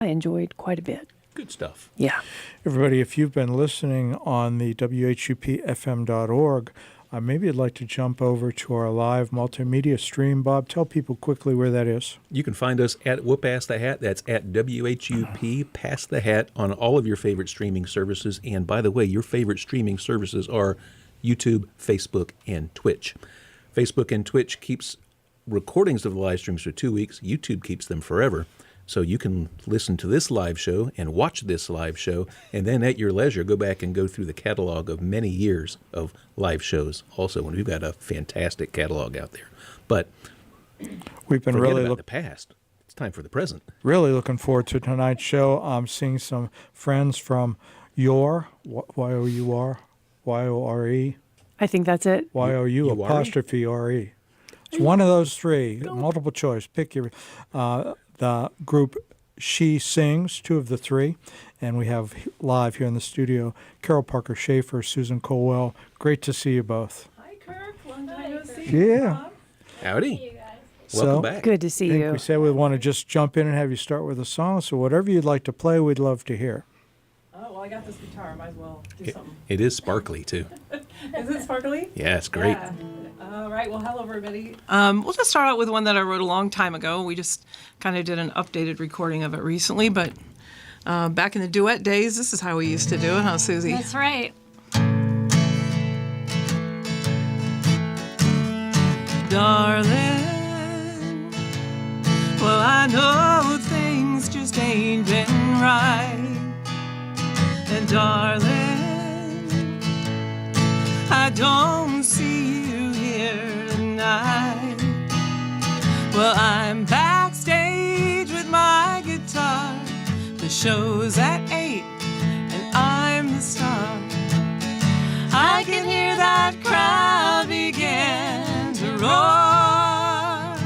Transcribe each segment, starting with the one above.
I enjoyed quite a bit. Good stuff. Yeah. Everybody, if you've been listening on the WHUPFM.org, maybe you'd like to jump over to our live multimedia stream. Bob, tell people quickly where that is. You can find us at Whoop Ask the Hat. That's at WHUP Pass the Hat on all of your favorite streaming services. And by the way, your favorite streaming services are YouTube, Facebook, and Twitch. Facebook and Twitch keeps recordings of the live streams for 2 weeks. YouTube keeps them forever. So you can listen to this live show and watch this live show, and then at your leisure, go back and go through the catalog of many years of live shows also, and we've got a fantastic catalog out there. But we've been really about the past. It's time for the present. Really looking forward to tonight's show. I'm seeing some friends from YOUR, Y-O-U-R, Y-O-R-E. I think that's it. Y-O-U apostrophe R-E. It's one of those three. Multiple choice. Pick your... the group SheSings, two of the three, and we have live here in the studio Carol Parker Schaefer, Susan Colwell. Great to see you both. Hi, Kirk. Long time no see. Yeah. Howdy. Hey, you guys. Welcome back. Good to see you. We said we want to just jump in and have you start with a song, so whatever you'd like to play, we'd love to hear. Oh, well, I got this guitar. Might as well do something. It is sparkly, too. Is it sparkly? Yeah, it's great. Yeah. All right. Well, hello, everybody. We'll just start out with one that I wrote a long time ago. We just kind of did an updated recording of it recently, but back in the duet days, this is how we used to do it, huh, Susie? That's right. Darling, well, I know things just ain't been right. And darling, I don't see you here tonight. Well, I'm backstage with my guitar. The show's at 8 and I'm the star. I can hear that crowd begin to roar.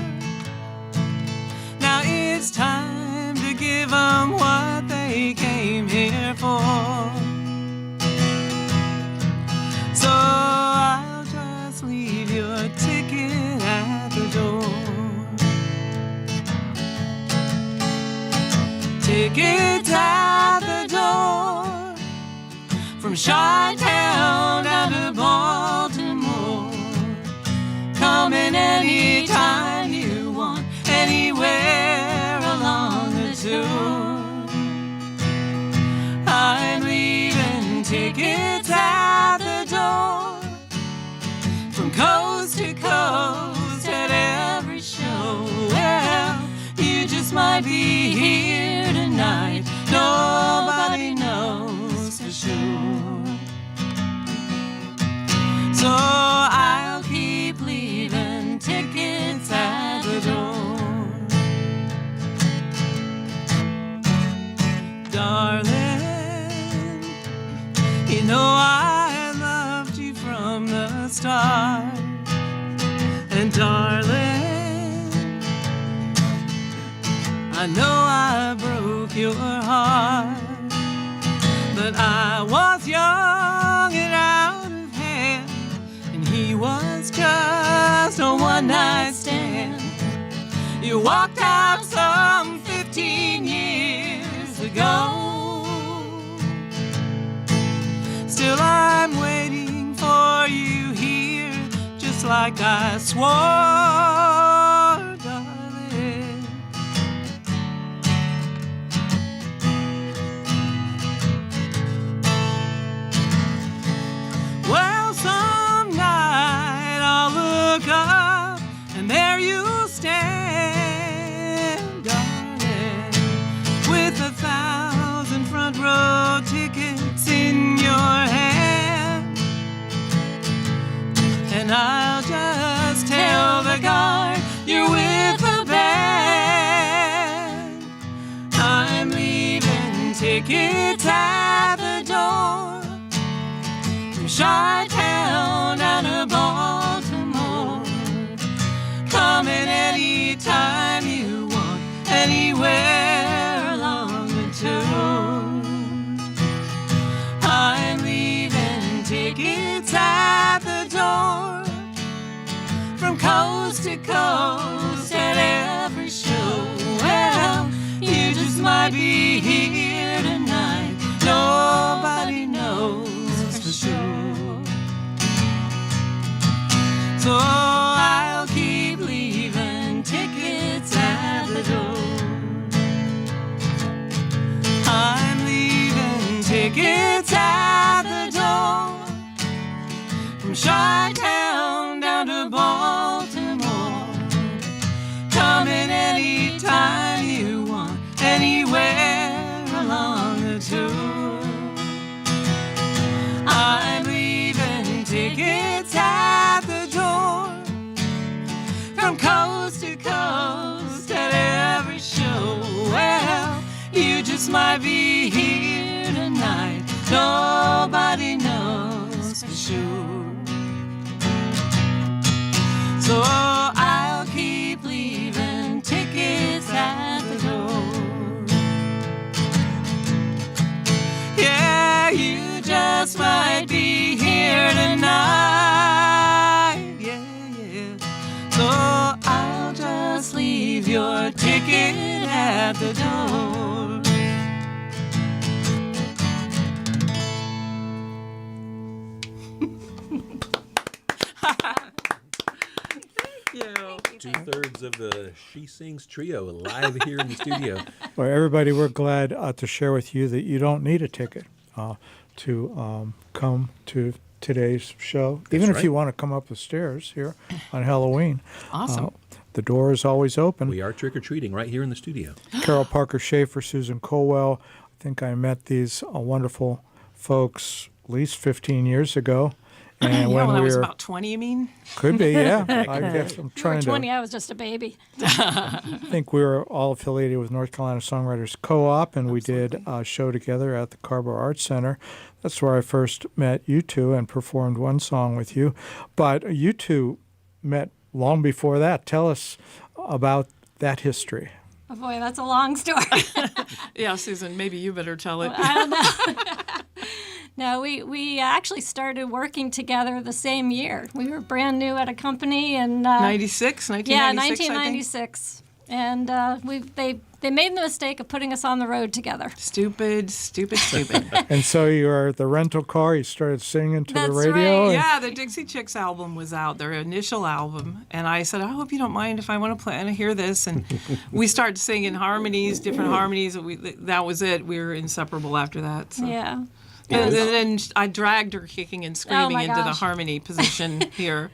Now it's time to give 'em what they came here for. So I'll just leave your ticket at the door. Tickets at the door, from Chi-Town down to Baltimore. Coming anytime you want, anywhere along the tour. I'm leaving tickets at the door, from coast to coast at every show. Well, you just might be here tonight, nobody knows for sure. So I'll keep leaving tickets at the door. Darling, you know I loved you from the start. And darling, I know I broke your heart. But I was young and out of hand, and he was just a one-night stand. You walked out some 15 years ago. Still I'm waiting for you here, just like I swore, darling. Well, some night I'll look up and there you stand, darling, with 1,000 front row tickets in your hand. And I'll just tell the guard you're with the band. I'm leaving tickets at the door, from Chi-Town down to Baltimore. Coming anytime you want, anywhere along the tour. I'm leaving tickets at the door, from coast to coast at every show. Well, you just might be here tonight. Nobody knows for sure. So I'll keep leaving tickets at the door. I'm leaving tickets at the door. From Chi-Town down to Baltimore. Come in anytime you want, anywhere along the tour. I'm leaving tickets at the door. From coast to coast at every show. Well, you just might be here tonight. Nobody knows for sure. So I'll keep leaving tickets at the door. Yeah, you just might be here tonight. Yeah, yeah. So I'll just leave your ticket at the door. You. 2/3 of the She Sings trio live here in the studio. Well, everybody, we're glad to share with you that you don't need a ticket to come to today's show. Even if right. you want to come up the stairs here on Halloween. Awesome. The door is always open. We are trick-or-treating right here in the studio. Carol Parker Schaefer, Susan Colwell. I think I met these wonderful folks at least 15 years ago. And Yeah, when when I we was were, about 20, you mean? could be, yeah. I guess I'm You were trying 20, to I was just a baby. I think we were all affiliated with North Carolina Songwriters Co-op, and we did a show together at the Carver Arts Center. That's where I first met you two and performed one song with you. But you two met long before that. Tell us about that history. Oh boy, that's a long story. Yeah, Susan, maybe you better tell it. I don't know. No, we actually started working together the same year. We were brand new at a company, and 96, 1996, yeah, 1996, and they made the mistake of putting us on the road together. Stupid. And so you were at the rental car. You started singing to That's the radio. right. Yeah, the Dixie Chicks album was out, their initial album, and I said, I hope you don't mind if I want to play and hear this. And we started singing harmonies, different harmonies. That was it. We were inseparable after that. So. Yeah. And then I dragged her kicking and screaming my into the gosh. harmony position here.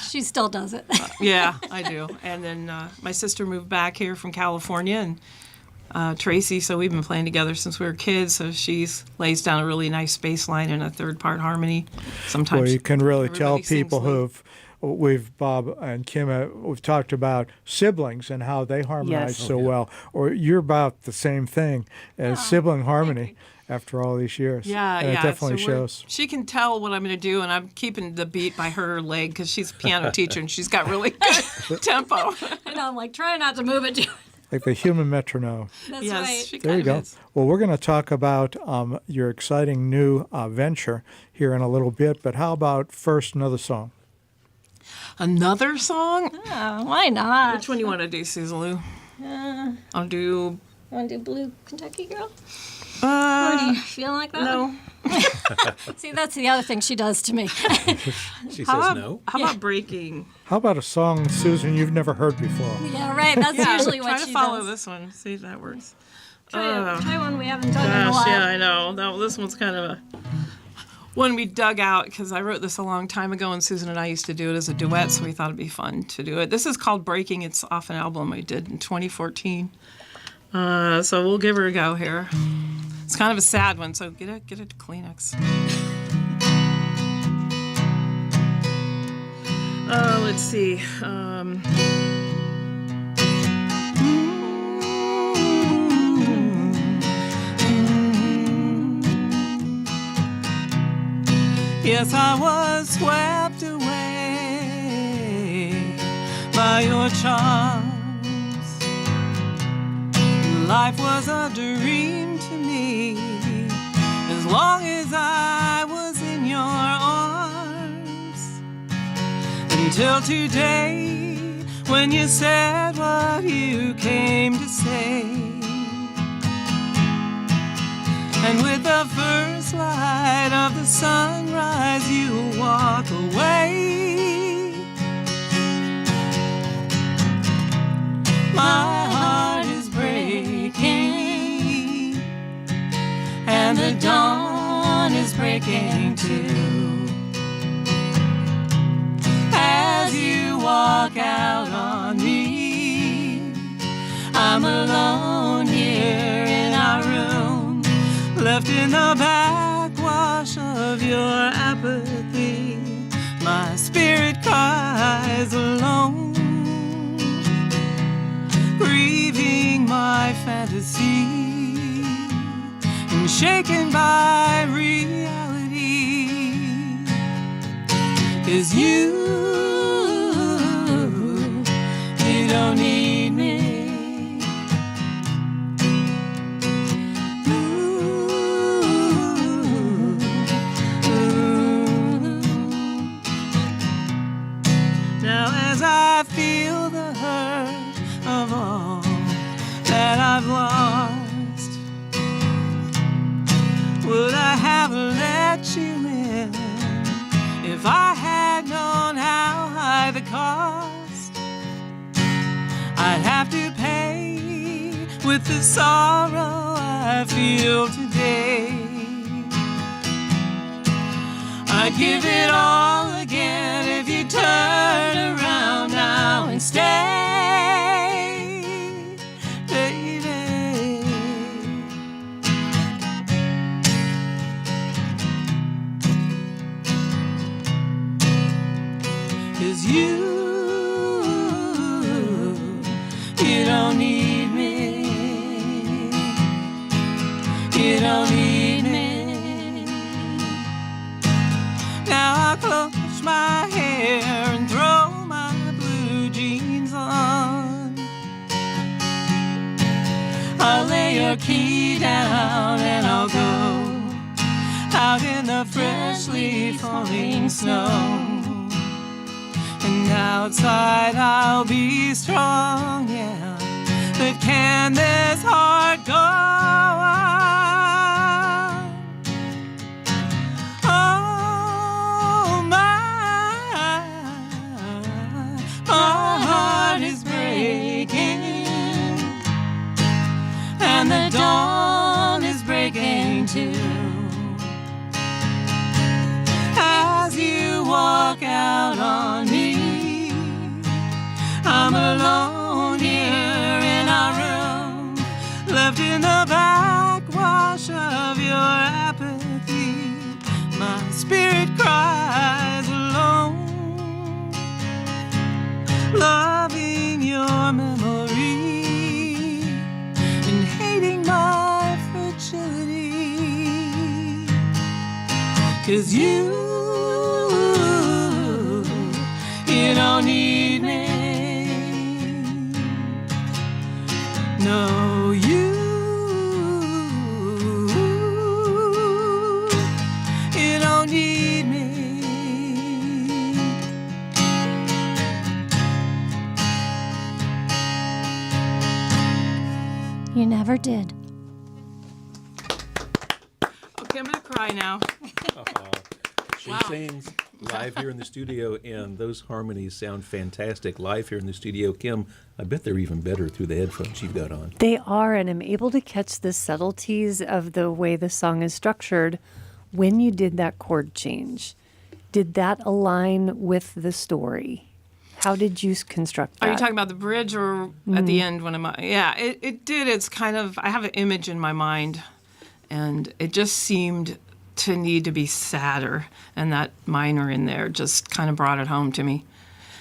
She still does it. Yeah, I do. And then my sister moved back here from California, and Tracy, so we've been playing together since we were kids, so she lays down a really nice bass line and a third-part harmony. Sometimes Well, you can really everybody tell sings people lead. Bob and Kim, we've talked about siblings and how they harmonize Yes. so well. Or you're about the same thing as sibling harmony after all these years. Yeah, and yeah. it definitely so we're- shows. She can tell what I'm going to do, and I'm keeping the beat by her leg because she's a piano teacher and she's got really good tempo. And I'm like, try not to move it. Like the human metronome. That's Yes, right. she There you kind of go. is. Well, we're going to talk about your exciting new venture here in a little bit, but how about first another song? Another song? Oh, why not? Which one do you want to do, Susan Lou? I'll do. Want to do Blue Kentucky Girl? Or do you feel like that? No. See, that's the other thing she does to me. She How says about, no. how about breaking? How about a song, Susan, you've never heard before? Yeah, right. That's usually what Try she to follow does. this one. See if that works. Try one we haven't done in a Gosh, while. yeah, I know. No, this one's kind of a one we dug out because I wrote this a long time ago, and Susan and I used to do it as a duet, so we thought it'd be fun to do it. This is called Breaking. It's off an album we did in 2014. So we'll give her a go here. It's kind of a sad one, so get a Kleenex. Let's see. Yes, I was swept away by your charms. Life was a dream to me as long as I was in your arms. Until today, when you said what you came to say. And with the first light of the sunrise, you walk away. My heart is breaking, and the dawn is breaking too. As you walk out on me, I'm alone here in our room, left in the backwash of your apathy. My spirit cries alone, grieving my fantasy and shaken by reality. 'Cause you don't need me. Now as I feel the hurt of all that I've lost, would I have let you in if I had known how high the cost I'd have to pay with the sorrow I feel today? I'd give it all again if you turn around now and stay, baby. 'Cause you don't need me. You don't need me. Now I clutch my hair and throw my blue jeans on. I'll lay your key down and I'll go out in the freshly falling snow. And outside I'll be strong, yeah, but can this heart go on? Oh, my heart is breaking, and the dawn is breaking too. As you walk out on me, I'm alone here in our room, left in the backwash of your apathy. My spirit cries alone, loving your memory and hating my fragility. 'Cause you don't need me. No, you don't need me. You never did. Okay, I'm gonna cry now. She sings live here in the studio, and those harmonies sound fantastic live here in the studio. Kim, I bet they're even better through the headphones you've got on. They are, and I'm able to catch the subtleties of the way the song is structured when you did that chord change. Did that align with the story? How did you construct that? Are you talking about the bridge or at the end when I'm... Yeah, it did. It's kind of... I have an image in my mind, and it just seemed to need to be sadder, and that minor in there just kind of brought it home to me.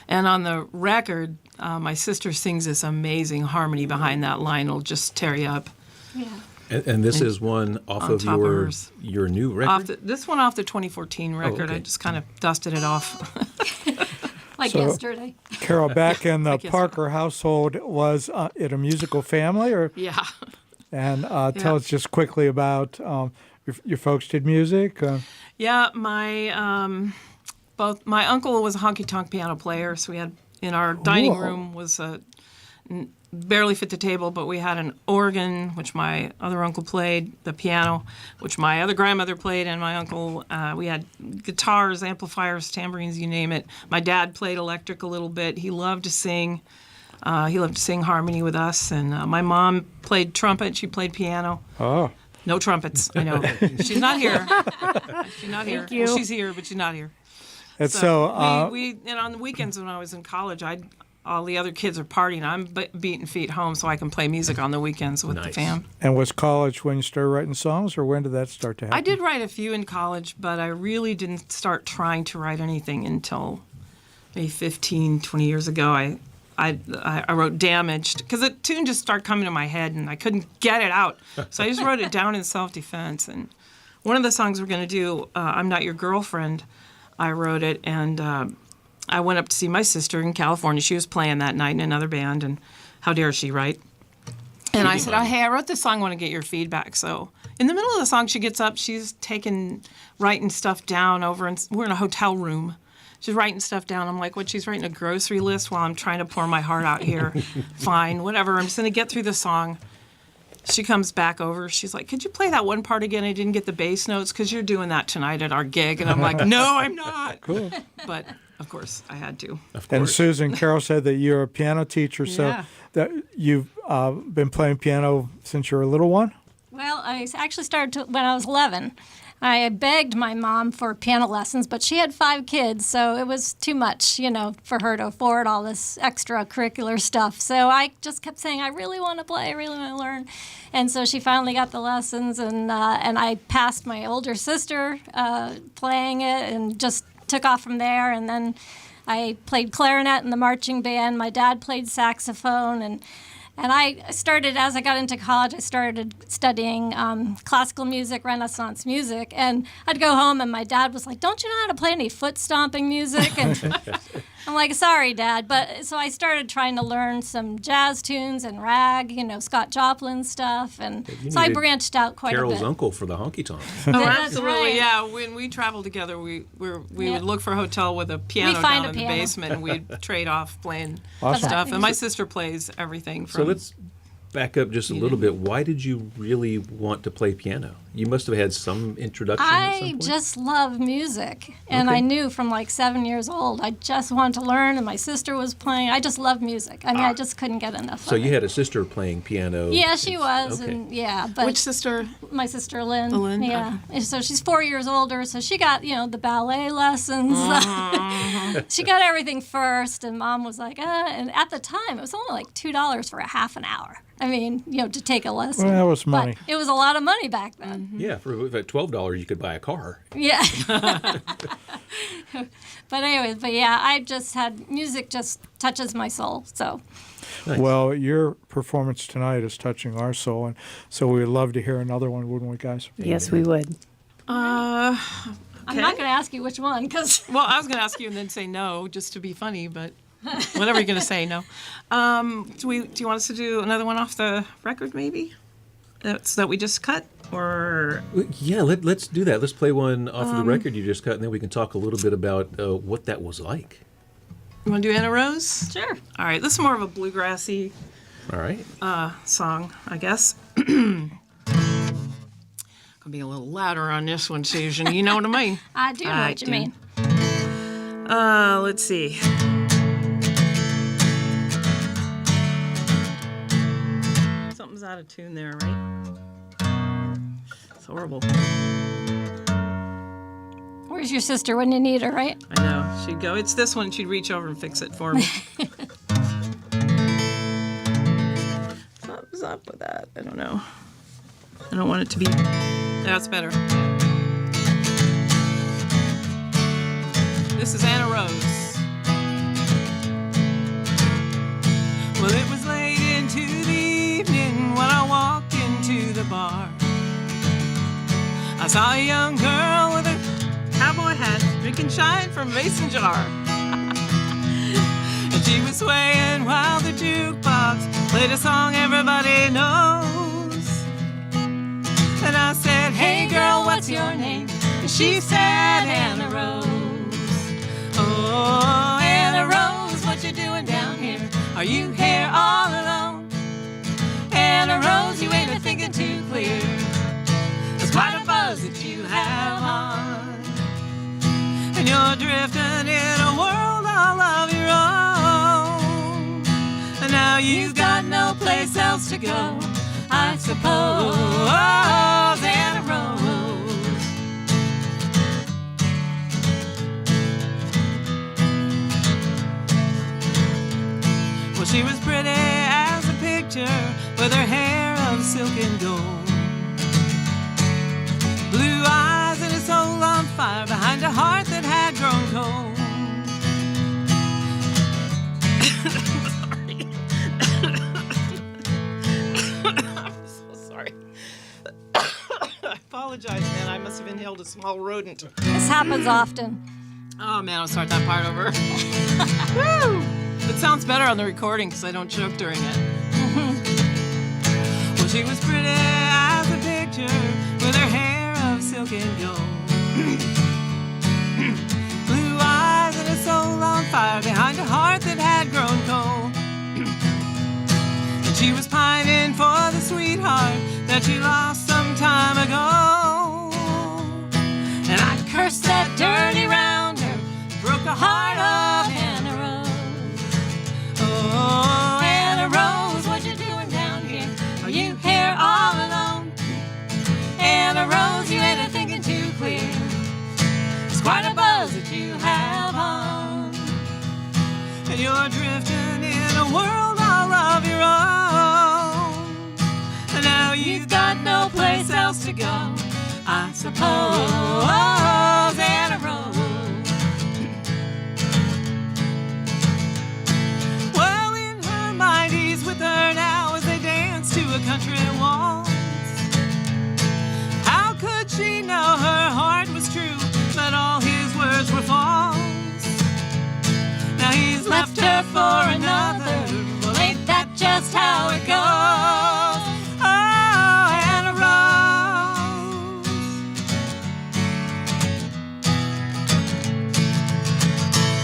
And on the record, my sister sings this amazing harmony behind that line. It'll just tear you up. Yeah. And this is one off On of top of your hers. new record? This one off the 2014 record. okay. I just kind of dusted it off. Like So- yesterday. Carol, back in the Like yesterday. Parker household, was it a musical family, or? Yeah. And tell us just quickly about your folks did music. Yeah, my both my uncle was a honky tonk piano player, so we had in our dining Whoa. room was a barely fit the table, but we had an organ, which my other uncle played, the piano, which my other grandmother played, and my uncle, we had guitars, amplifiers, tambourines, you name it. My dad played electric a little bit. He loved to sing. He loved to sing harmony with us, and my mom played trumpet. She played piano. Oh. No trumpets, I know. She's not here. She's not here. Thank you. Well, she's here, but she's not here. And so, we and on the weekends when I was in college, all the other kids are partying. I'm beating feet home so I can play music on the weekends with the Nice. fam. and was college when you started writing songs, or when did that start to happen? I did write a few in college, but I really didn't start trying to write anything until maybe 15, 20 years ago. I wrote Damaged because the tune just started coming to my head and I couldn't get it out. So I just wrote it down in self-defense. And one of the songs we're going to do, I'm Not Your Girlfriend, I wrote it, and I went up to see my sister in California. She was playing that night in another band, and how dare she, right? And I said, hey, I wrote this song, I want to get your feedback. So in the middle of the song, she gets up, she's writing stuff down we're in a hotel room. She's writing stuff down. I'm like, what, she's writing a grocery list while I'm trying to pour my heart out here. Fine, whatever, I'm just going to get through the song. She comes back over. She's like, could you play that one part again? I didn't get the bass notes because you're doing that tonight at our gig. And I'm like, no, I'm not. Cool. But, of course, I had to. Of And course. Susan, Carol said that you're a piano teacher, so Yeah. that you've been playing piano since you were a little one? Well, I actually started when I was 11. I begged my mom for piano lessons, but she had 5 kids, so it was too much, for her to afford all this extracurricular stuff. So I just kept saying, I really want to play, I really want to learn. And so she finally got the lessons, and I passed my older sister playing it and just took off from there. And then I played clarinet in the marching band. My dad played saxophone, and I started, as I got into college, I started studying classical music, Renaissance music, and I'd go home and my dad was like, don't you know how to play any foot stomping music? And I'm like, sorry, Dad. But so I started trying to learn some jazz tunes and rag, Scott Joplin stuff, and You so I needed branched out quite Carol's a bit. uncle for the honky tonk. Oh, That's absolutely, right. yeah. When we traveled together, we Yeah. would look for a hotel with a piano We'd find down a in the piano. basement, and we'd trade off playing Awesome. stuff. And my sister plays everything So from. let's back up just a little bit. Why did you really want to play piano? You must have had some introduction at some I point. just love music, and Okay. I knew from like 7 years old I just wanted to learn, and my sister was playing. I just love music. I mean, I just couldn't get enough. So of you it. had a sister playing piano. Yeah, she was, Okay. and yeah, but Which sister? my sister Lynn. Oh, Lynn, Yeah, and so she's 4 years older, so she got the ballet lessons. She got everything first, and Mom was like, and at the time it was only like $2 for a half an hour. I mean, to take a lesson. Well, that was money. But it was a lot of money back then. Yeah, for at $12 you could buy a car. Yeah. But anyways, yeah, I just had music just touches my soul. So Nice. Well, your performance tonight is touching our soul, and so we would love to hear another one, wouldn't we, guys? Yes, we would. I'm not going to ask you which one because Well, I was going to ask you and then say no, just to be funny, but whatever you're going to say, no. Do you want us to do another one off the record, maybe? That we just cut, or Yeah, let's do that. Let's play one off of the record you just cut, and then we can talk a little bit about what that was like. you want to do Anna Rose? sure. All right, this is more of a bluegrassy All right. song, I guess. Gonna be a little louder on this one, Susan. You know what I mean? I do know I what you do. mean. Let's see. Something's out of tune there, right? It's horrible. Where's your sister when you need her, right? I know. She'd go, it's this one. She'd reach over and fix it for me. Something's up with that. I don't know. I don't want it to be. That's better. This is Anna Rose. Well, it was late into the evening when I walked into the bar. I saw a young girl with a cowboy hat, drinking shine from a mason jar. And she was swaying while the jukebox played a song everybody knows. And I said, hey girl, what's your name? And she said, Anna Rose. Oh, Anna Rose, what you doing down here? Are you here all alone? Anna Rose, you ain't a-thinking too clear. It's quite a buzz that you have on. And you're drifting in a world all of your own. And now you've got no place else to go, I suppose, Anna Rose. Well, she was pretty as a picture with her hair of silk and gold, blue eyes and a soul on fire behind a heart that had grown cold. I'm so sorry. I apologize, man. I must have inhaled a small rodent. This happens often. Oh, man, I'll start that part over. Woo! It sounds better on the recording because I don't choke during it. Well, she was pretty as a picture with her hair of silk and gold, blue eyes and a soul on fire behind a heart that had grown cold. And she was pining for the sweetheart that she lost some time ago. And I cursed that dirty rounder, broke the heart of Anna Rose. Oh, Anna Rose, what you doing down here? Are you here all alone? Anna Rose, you ain't a-thinking too clear. It's quite a buzz that you have on. And you're drifting in a world all of your own. And now you've got no place else to go, I suppose, Anna Rose. Well, in her mind, he's with her now as they dance to a country waltz. How could she know her heart was true, but all his words were false? Now he's left her for another. Well, ain't that just how it goes? Oh, Anna Rose.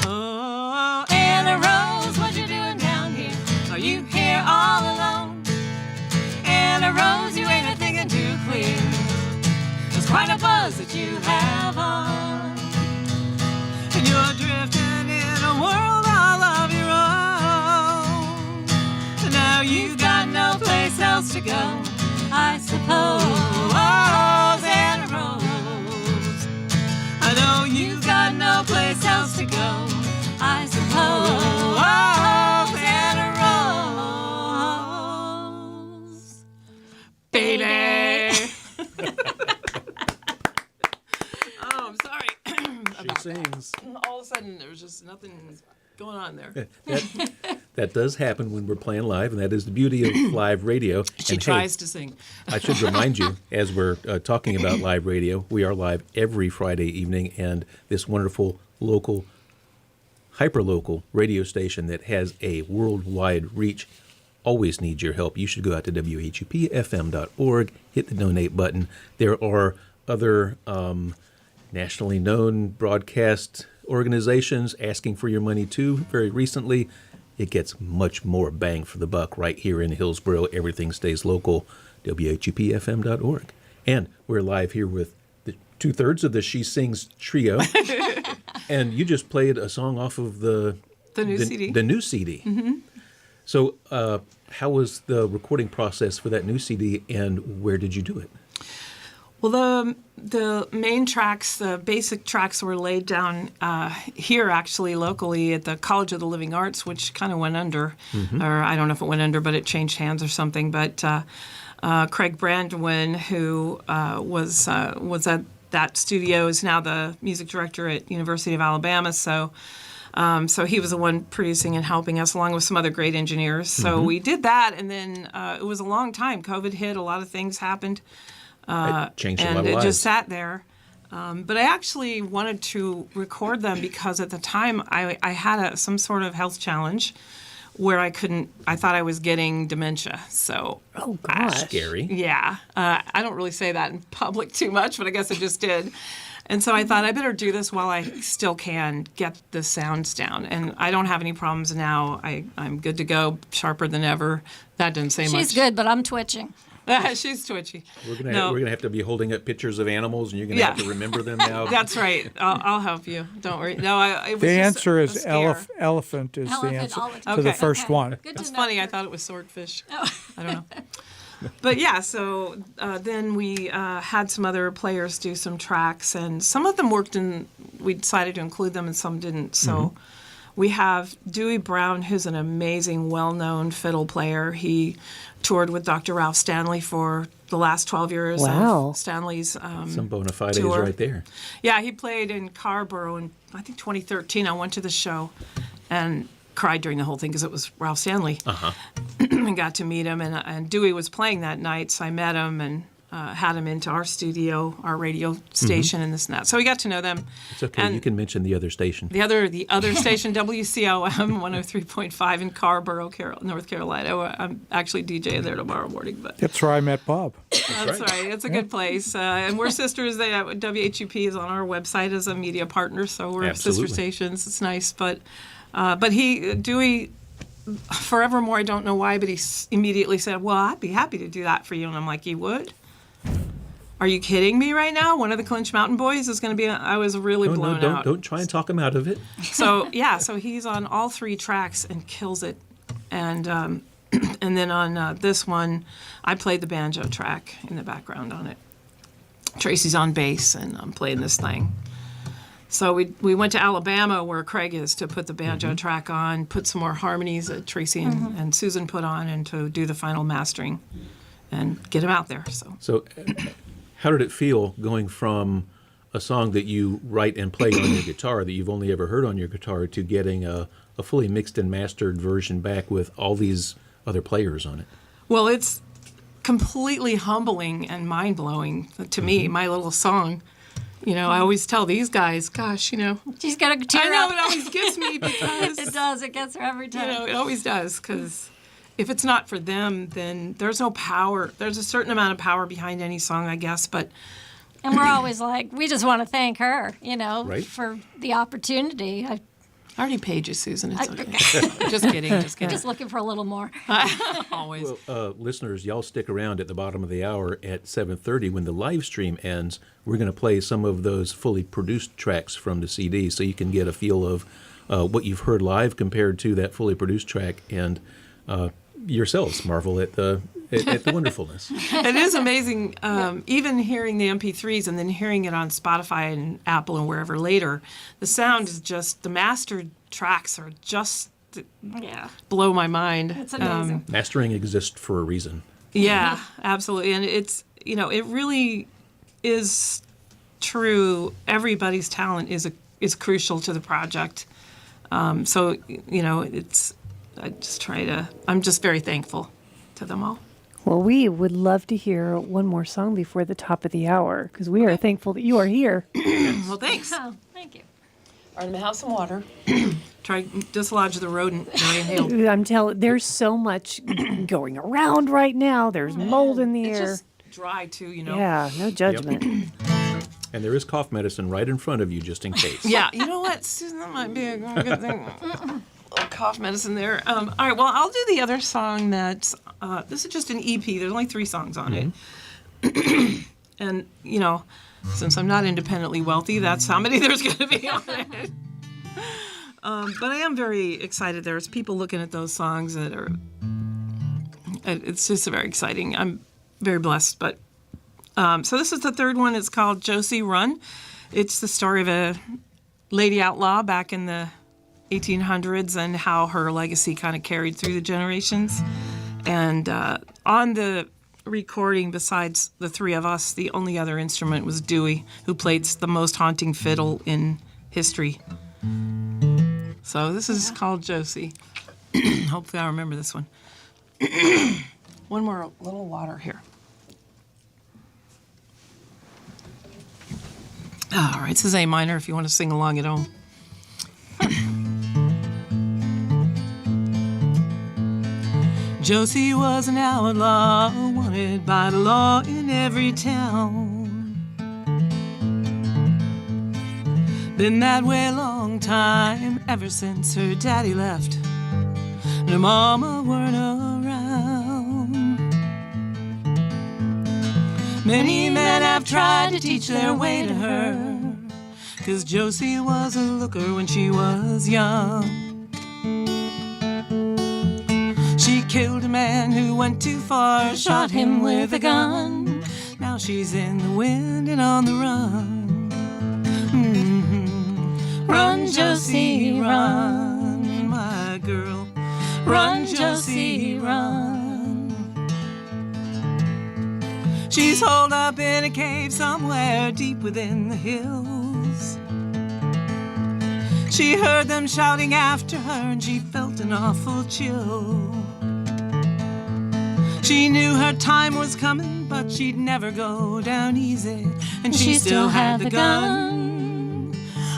Oh, Anna Rose, what you doing down here? Are you here all alone? Anna Rose, you ain't a-thinking too clear. There's quite a buzz that you have on. And you're drifting in a world all of your own. And now you've got no place else to go, I suppose, Anna Rose. I know you've got no place else to go, I suppose, Anna Rose. Baby. Oh, I'm sorry. She sings. All of a sudden, there was just nothing going on there. That does happen when we're playing live, and that is the beauty of live radio. She And tries to sing. I should remind you, as we're talking about live radio, we are live every Friday evening, and this wonderful local, hyper-local radio station that has a worldwide reach always needs your help. You should go out to WHUPFM.org, hit the donate button. There are other nationally known broadcast organizations asking for your money too. Very recently, it gets much more bang for the buck right here in Hillsborough. Everything stays local. WHUPFM.org. And we're live here with the 2/3 of the She Sings trio. And you just played a song off of the new CD. The new CD. Mm-hmm. So how was the recording process for that new CD, and where did you do it? Well, the main tracks, the basic tracks were laid down here, actually, locally at the College of the Living Arts, which kind of went under. Or I don't know if it went under, but it changed hands or something. But Craig Brandwin, who was at that studio, is now the music director at University of Alabama. So he was the one producing and helping us, along with some other great engineers. So we did that, and then it was a long time. COVID hit, a lot of things happened. It changed a lot of And it lives. just sat there. But I actually wanted to record them because at the time I had some sort of health challenge where I thought I was getting dementia. So, Oh, gosh. Scary. yeah, I don't really say that in public too much, but I guess I just did. And so I thought I better do this while I still can get the sounds down. And I don't have any problems now. I'm good to go, sharper than ever. That didn't say much. She's good, but I'm twitching. She's twitchy. We're gonna have to be holding up pictures of animals, and you're gonna have to remember them now. That's right. I'll help you. Don't worry. No, it was The just answer a is scare. elephant is the Elephant answer all the to time. the Okay. first one. Good That's to funny. know. I thought it was swordfish. I don't know. But yeah, so then we had some other players do some tracks, and some of them worked, and we decided to include them, and some didn't. So we have Dewey Brown, who's an amazing, well-known fiddle player. He toured with Dr. Ralph Stanley for the last 12 years Wow. of Stanley's Some bona fides tour. right there. Yeah, he played in Carborough in, I think, 2013. I went to the show and cried during the whole thing because it was Ralph Stanley. And got to meet him. And Dewey was playing that night, so I met him and had him into our studio, our radio station, and this and that. So we got to know them. It's okay. And You can mention the other station. the other station, WCOM 103.5 in Carborough, North Carolina. I'm actually DJing there tomorrow morning, but That's where I met Bob. that's right. It's a good place. And we're sisters. WHUP is on our website as a media partner, so we're Absolutely. sister stations. It's nice. But Dewey, forevermore, I don't know why, but he immediately said, well, I'd be happy to do that for you. And I'm like, you would? Are you kidding me right now? One of the Clinch Mountain Boys is going to be, I was really blown out. Don't try and talk him out of it. So he's on all 3 tracks and kills it. And and then on this one, I played the banjo track in the background on it. Tracy's on bass, and I'm playing this thing. So we went to Alabama, where Craig is, to put the banjo track on, put some more harmonies that Tracy and Susan put on, and to do the final mastering and get them out there. So, how did it feel going from a song that you write and play on your guitar that you've only ever heard on your guitar to getting a fully mixed and mastered version back with all these other players on it? Well, it's completely humbling and mind-blowing to me, my little song. You know, I always tell these guys, gosh, you know, She's got a tear I know up. it always gets me because, It does. It gets her every time. you know, it always does, because if it's not for them, then there's no power. There's a certain amount of power behind any song, I guess, but And we're always like, we just want to thank her, you know, Right. for the opportunity. I already paid you, Susan. It's okay. Just kidding. Just looking for a little more. Always. Listeners, y'all stick around at the bottom of the hour at 7:30 when the live stream ends. We're going to play some of those fully produced tracks from the CD so you can get a feel of what you've heard live compared to that fully produced track, and yourselves marvel at the wonderfulness. It is amazing, even hearing the MP3s and then hearing it on Spotify and Apple and wherever later. The sound is just, the mastered tracks are just Yeah. blow my mind. It's amazing. Mastering exists for a reason. Yeah, absolutely. And it's, you know, it really is true. Everybody's talent is crucial to the project. So, you know, I'm just very thankful to them all. Well, we would love to hear one more song before the top of the hour because we are thankful that you are here. Well, thanks. All Oh, thank you. right, I'm going to have some water. Try to dislodge the rodent that I inhaled. I'm telling, there's so much going around right now. There's mold in the It's air. just dry, too, you know. Yeah, no judgment. And there is cough medicine right in front of you just in case. Yeah, you know what, Susan, that might be a good thing. A little cough medicine there. All right, well, I'll do the other song that's, this is just an EP. There's only 3 songs on it. And, you know, since I'm not independently wealthy, that's how many there's going to be on it. But I am very excited. There's people looking at those songs that are, it's just very exciting. I'm very blessed. But so this is the 3rd one. It's called Josie Run. It's the story of a lady outlaw back in the 1800s and how her legacy kind of carried through the generations. And on the recording, besides the 3 of us, the only other instrument was Dewey, who played the most haunting fiddle in history. So this is called Josie. Hopefully I remember this one. One more little water here. All right, this is A minor if you want to sing along at home. Josie was an outlaw, wanted by the law in every town. Been that way a long time, ever since her daddy left and her mama weren't around. Many men have tried to teach their way to her, 'cause Josie was a looker when she was young. She killed a man who went too far, shot him with a gun. Now she's in the wind and on the run. Run, Josie, run, my girl. Run, Josie, run. She's holed up in a cave somewhere deep within the hills. She heard them shouting after her and she felt an awful chill. She knew her time was coming, but she'd never go down easy, and she still had the gun.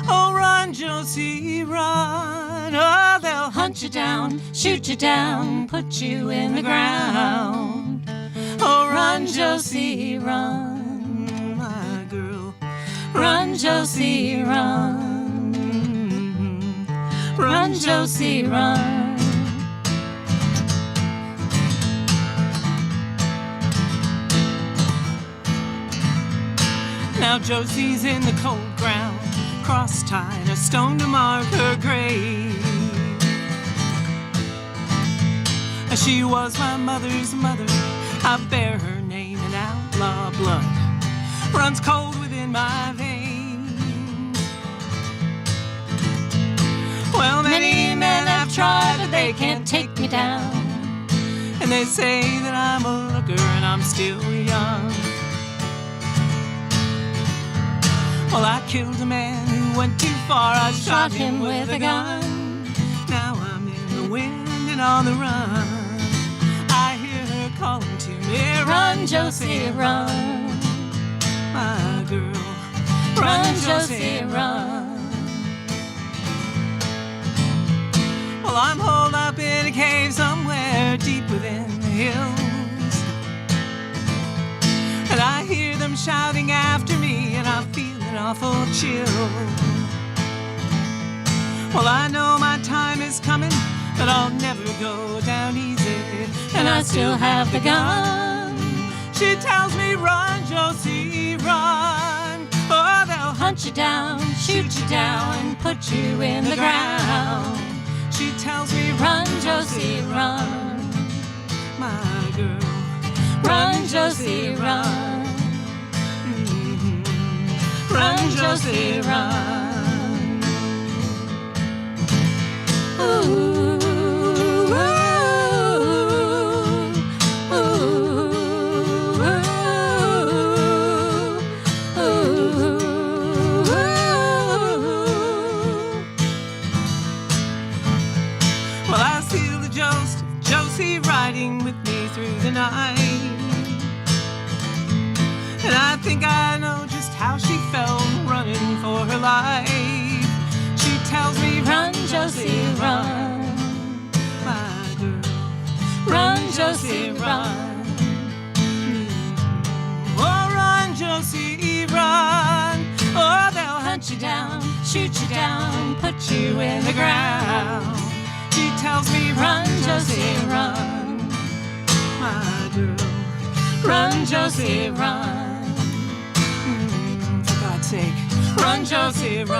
Oh, run, Josie, run. Oh, they'll hunt you down, shoot you down, put you in the ground. Oh, run, Josie, run, my girl. Run, Josie, run. Run, Josie, run. Now Josie's in the cold ground, cross-tied, a stone to mark her grave. She was my mother's mother, I bear her name in outlaw blood, runs cold within my veins. Well, many men have tried, but they can't take me down, and they say that I'm a looker and I'm still young. Well, I killed a man who went too far, I shot him with a gun. Now I'm in the wind and on the run. I hear her calling to me, run, Josie, run, my girl. Run, Josie, run. Well, I'm holed up in a cave somewhere deep within the hills, and I hear them shouting after me, and I feel an awful chill. Well, I know my time is coming, but I'll never go down easy, and I still have the gun. She tells me, run, Josie, run. Oh, they'll hunt you down, shoot you down, put you in the ground. She tells me, run, Josie, run, my girl. Run, Josie, run. Run, Josie, run. Ooh, ooh, ooh, ooh, ooh. Well, I see the ghost of Josie riding with me through the night, and I think I know just how she felt running for her life. She tells me, run, Josie, run, my girl. Run, Josie, run. Oh, run, Josie, run. Oh, they'll hunt you down, shoot you down, put you in the ground. She tells me, run, Josie, run, my girl. Run, Josie, run. Sake. Run, Josie, run.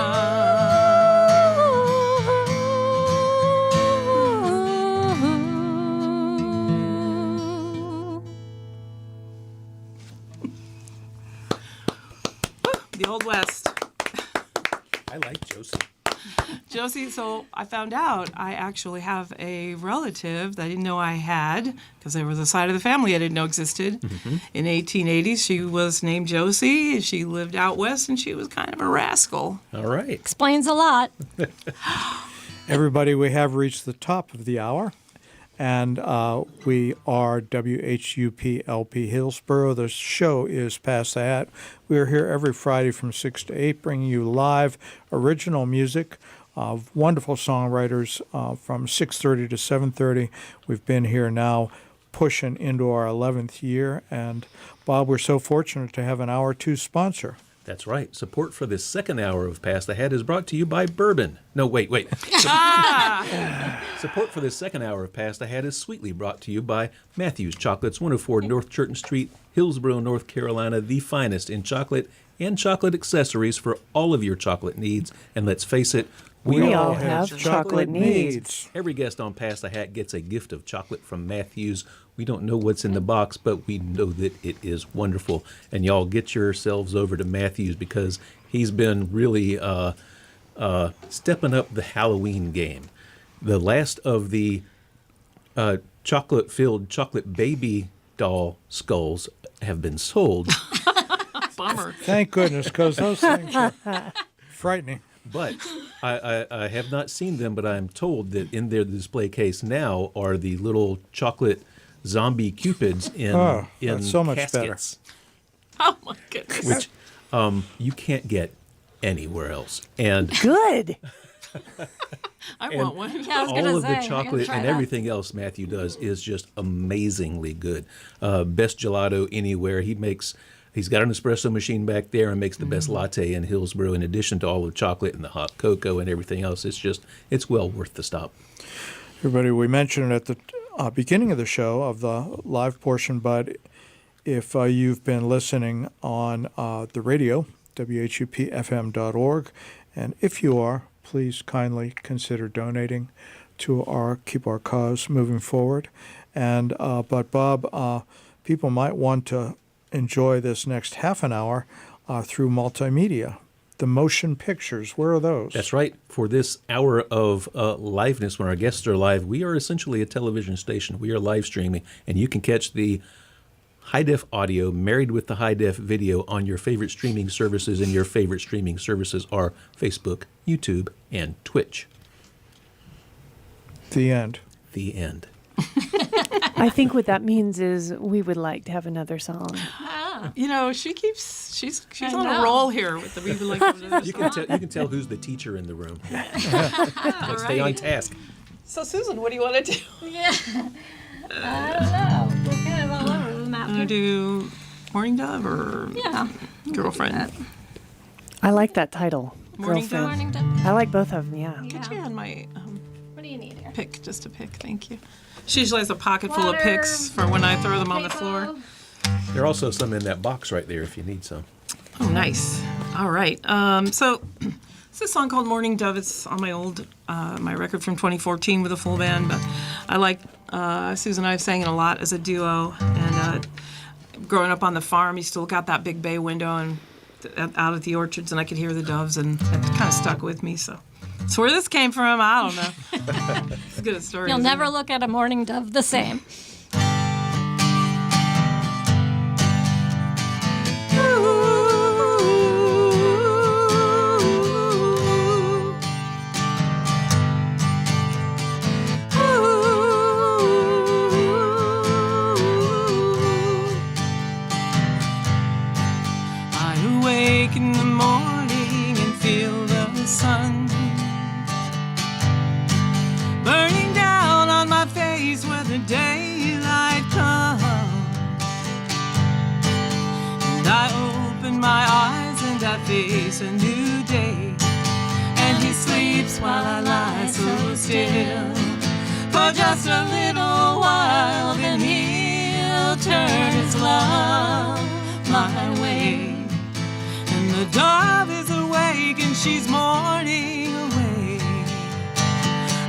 The Old West. I like Josie. Josie, so I found out I actually have a relative that I didn't know I had, because there was a side of the family I didn't know existed. In 1880s, she was named Josie, and she lived out west, and she was kind of a rascal. All right. Explains a lot. Everybody, we have reached the top of the hour, and we are WHUP LP Hillsboro. The show is Past the Hat. We are here every Friday from 6 to 8, bringing you live original music of wonderful songwriters from 6:30 to 7:30. We've been here now pushing into our 11th year, and Bob, we're so fortunate to have an Hour 2 sponsor. That's right. Support for this second hour of Pass the Hat is brought to you by bourbon. No, wait. Support for this second hour of Pass the Hat is sweetly brought to you by Matthews Chocolates, 104 North Churton Street, Hillsborough, North Carolina, the finest in chocolate and chocolate accessories for all of your chocolate needs. And let's face it, We all have chocolate needs. Every guest on Pass the Hat gets a gift of chocolate from Matthews. We don't know what's in the box, but we know that it is wonderful. And y'all get yourselves over to Matthews because he's been really stepping up the Halloween game. The last of the chocolate-filled chocolate baby doll skulls have been sold. Bummer. Thank goodness, because those things are frightening. But I have not seen them, but I'm told that in their display case now are the little chocolate zombie cupids in that's so much better. caskets, Oh my goodness. which you can't get anywhere else. And Good. I want one. Yeah, I was gonna all of say, the I gotta chocolate try and that. everything else Matthew does is just amazingly good. Best gelato anywhere. He's got an espresso machine back there and makes the best latte in Hillsborough in addition to all the chocolate and the hot cocoa and everything else. It's well worth the stop. Everybody, we mentioned it at the beginning of the show of the live portion, but if you've been listening on the radio, WHUPFM.org, and if you are, please kindly consider donating to keep our cause moving forward. And but Bob, people might want to enjoy this next half an hour through multimedia. The motion pictures, where are those? That's right. For this hour of liveness, when our guests are live, we are essentially a television station. We are live streaming, and you can catch the high-def audio married with the high-def video on your favorite streaming services, and your favorite streaming services are Facebook, YouTube, and Twitch. The end. The end. I think what that means is we would like to have another song. You know, she's I on know. a roll here with the we would like to You can tell who's the teacher in the room. Let's stay on task. So Susan, what do you want to do? Yeah. I don't know. We're kind of all over the map. Want to do Morning Dove or Yeah. Girlfriend? I like that title. Morning Girlfriend. Morning Dove. I like both of them, yeah. Get you on my What do you need here? pick, just a pick. Thank you. She usually has a pocket full of Water, picks for when I throw them on the floor. Paper. There are also some in that box right there if you need some. Oh, nice. All right. So it's a song called Morning Dove. It's on my old, my record from 2014 with a full band. But I like, Susan and I have sang it a lot as a duo. And growing up on the farm, you still got that big bay window and out at the orchards, and I could hear the doves, and it kind of stuck with me. So it's where this came from. I don't know. It's good a story. You'll never look at a morning dove the same. I awake in the morning and feel the sun burning down on my face where the daylight comes. And I open my eyes and I face a new day. And he sleeps while I lie so still for just a little while. Then he'll turn his love my way. And the dove is awake and she's mourning away.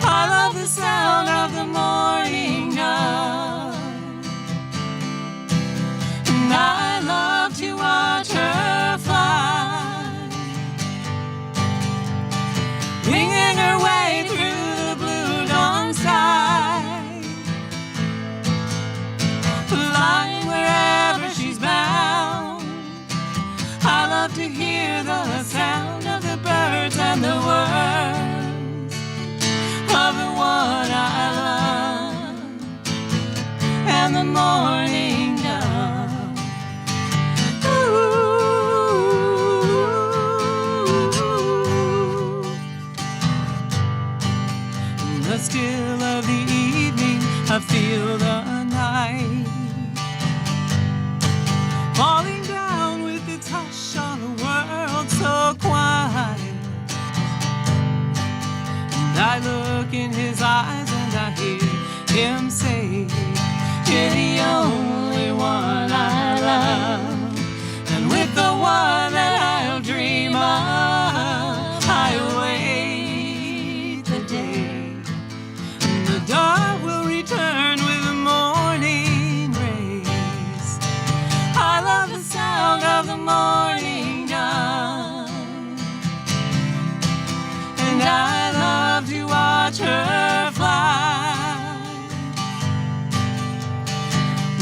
I love the sound of the morning dove, and I love to watch her fly, winging her way through the blue dawn sky, flying wherever she's bound. I love to hear the sound of the birds and the words of the one I love, and the morning dove. Ooh. In the still of the evening, I feel the night falling down with its hush on the world. I look in his eyes and I hear him say, you're the only one I love, and with the one that I'll dream of, I await the day. The dark will return with the morning rays. I love the sound of the morning dawn, and I love to watch her fly,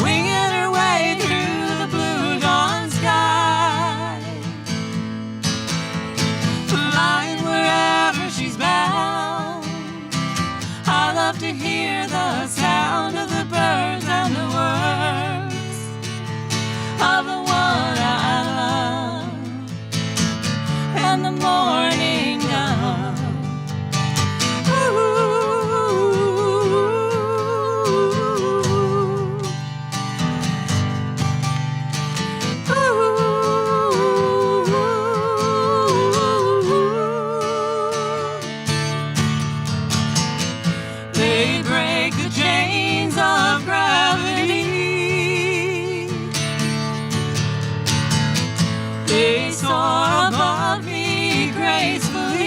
winging her way through the blue dawn sky, flying wherever she's bound. I love to hear the sound of the birds and the words of the one I love, and the morning dove. They break the chains of gravity. They soar above me gracefully,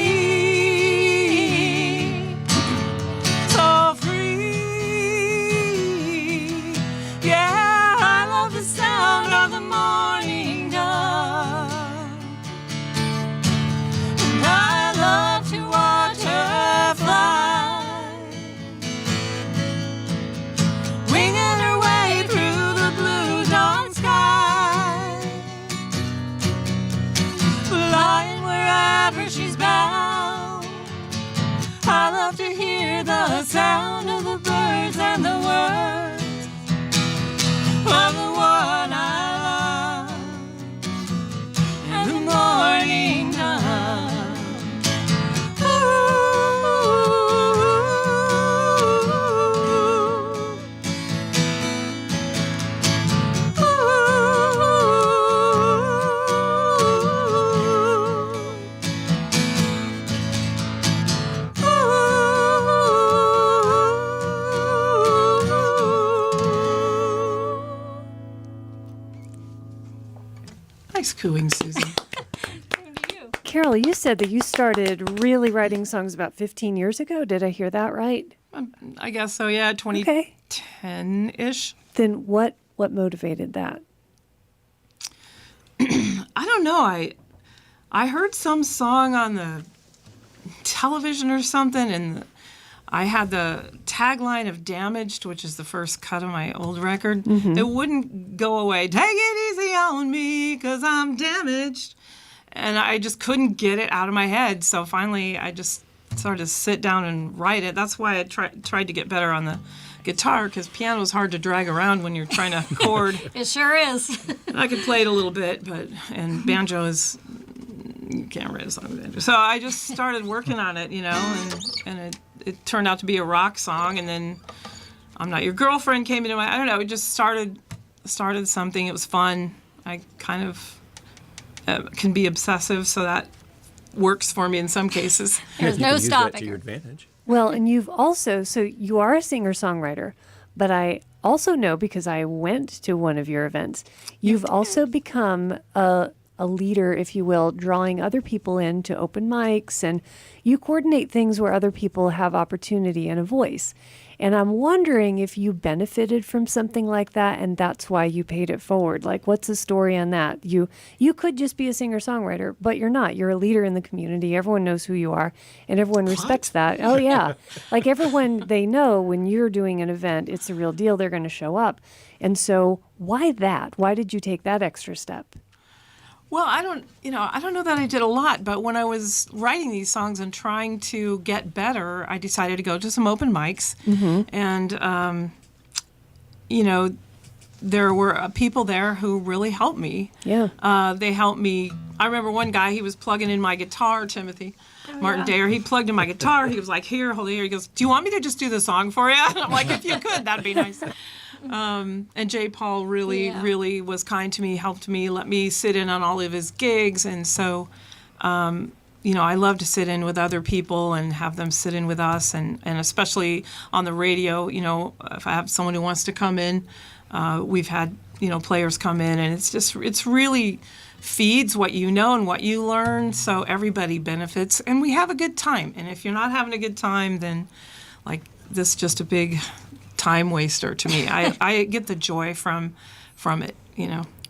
so free. Yeah, I love the sound of the morning dove, and I love to watch her fly, winging her way through the blue dawn sky, flying wherever she's bound. I love to hear the sound of the birds and the words of the one I love, and the morning dove. Nice cooing, Susan. Carol, you said that you started really writing songs about 15 years ago. Did I hear that right? I guess so, yeah, Okay. 2010-ish. Then what motivated that? I don't know. I heard some song on the television or something, and I had the tagline of Damaged, which is the first cut of my old record. It wouldn't go away. Take it easy on me, 'cause I'm damaged. And I just couldn't get it out of my head. So finally, I just started to sit down and write it. That's why I tried to get better on the guitar, because piano is hard to drag around when you're trying to chord. It sure is. I could play it a little bit, and banjo is, you can't write a song with banjo. So I just started working on it, and it turned out to be a rock song. And then I'm Not Your Girlfriend came into my, I don't know, it just started something. It was fun. I kind of can be obsessive, so that works for me in some cases. There's You no can use that stopping to your her. advantage. Well, and you've also, so you are a singer-songwriter, but I also know, because I went to one of your events, you've also become a leader, if you will, drawing other people in to open mics, and you coordinate things where other people have opportunity and a voice. And I'm wondering if you benefited from something like that, and that's why you paid it forward. Like, what's the story on that? You could just be a singer-songwriter, but you're not. You're a leader in the community. Everyone knows who you are, and everyone respects that. Oh, yeah. Like, everyone, they know when you're doing an event, it's a real deal. They're going to show up. And so why that? Why did you take that extra step? Well, I don't know that I did a lot, but when I was writing these songs and trying to get better, I decided to go to some open mics, and there were people there who really helped me. Yeah. They helped me. I remember one guy, he was plugging in my guitar, Timothy Martin Dayer. He plugged in my guitar. He was like, here, hold it here. He goes, do you want me to just do the song for you? And I'm like, if you could, that'd be nice. And J. Paul really was kind to me, helped me, let me sit in on all of his gigs. And so I love to sit in with other people and have them sit in with us, and especially on the radio, if I have someone who wants to come in, we've had, players come in, and it's really feeds what you know and what you learn, so everybody benefits, and we have a good time. And if you're not having a good time, then this is just a big time waster to me. I get the joy from it,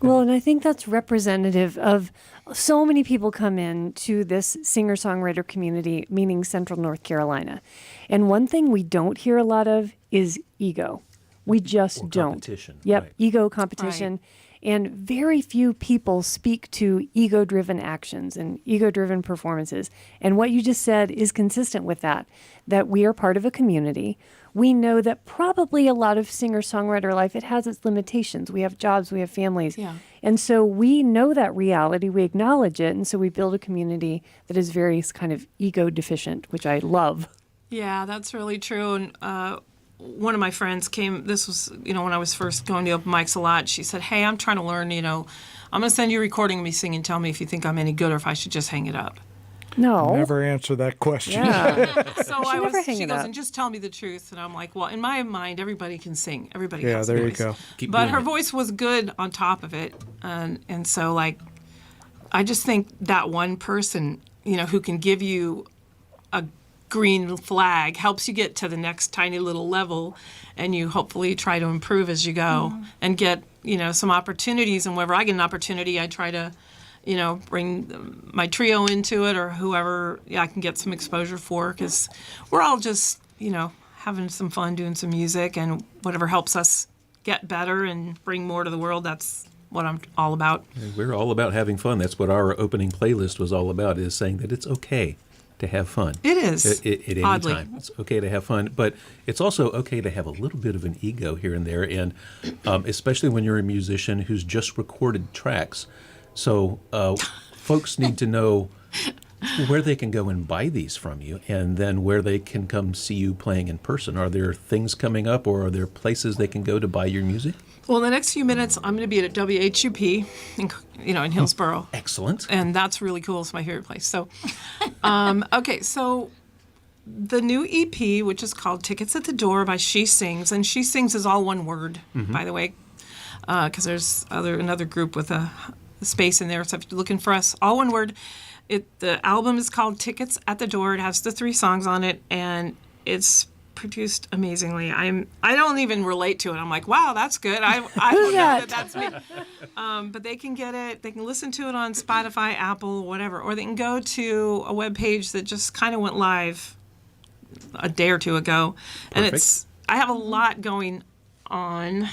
Well, and I think that's representative of so many people come in to this singer-songwriter community, meaning Central North Carolina. And one thing we don't hear a lot of is ego. We just don't. Competition. Yep, Right. ego, competition. And very few people speak to ego-driven actions and ego-driven performances. And what you just said is consistent with that we are part of a community. We know that probably a lot of singer-songwriter life, it has its limitations. We have jobs, we have families. Yeah. And so we know that reality, we acknowledge it, and so we build a community that is very kind of ego-deficient, which I love. Yeah, that's really true. And one of my friends came, this was, when I was first going to open mics a lot, she said, hey, I'm trying to learn, I'm going to send you a recording of me singing, tell me if you think I'm any good or if I should just hang it up. No. Never answer that question. Yeah. So she goes, up. and just tell me the truth. And I'm like, well, in my mind, everybody can sing. Everybody Yeah, has there a you voice. go. Keep But doing her it. voice was good on top of it. And so, I just think that one person, who can give you a green flag helps you get to the next tiny little level, and you hopefully try to improve as you go and get, some opportunities. And whenever I get an opportunity, I try to, bring my trio into it or whoever I can get some exposure for, because we're all just, having some fun doing some music, and whatever helps us get better and bring more to the world, that's what I'm all about. We're all about having fun. That's what our opening playlist was all about, is saying that it's okay to have fun. It is, At any oddly. time. It's okay to have fun, but it's also okay to have a little bit of an ego here and there, and especially when you're a musician who's just recorded tracks. So folks need to know where they can go and buy these from you, and then where they can come see you playing in person. Are there things coming up, or are there places they can go to buy your music? Well, in the next few minutes, I'm going to be at WHUP in Hillsborough. Excellent. And that's really cool. It's my favorite place. So, okay, so the new EP, which is called Tickets at the Door by SheSings, and SheSings is all one word, by the way, because there's another group with a space in there. So if you're looking for us, all one word. The album is called Tickets at the Door. It has the 3 songs on it, and it's produced amazingly. I don't even relate to it. I'm like, wow, that's good. I don't know that that's me. But they can get it. They can listen to it on Spotify, Apple, whatever, or they can go to a web page that just kind of went live a day or two ago, and Perfect. I have a lot going on,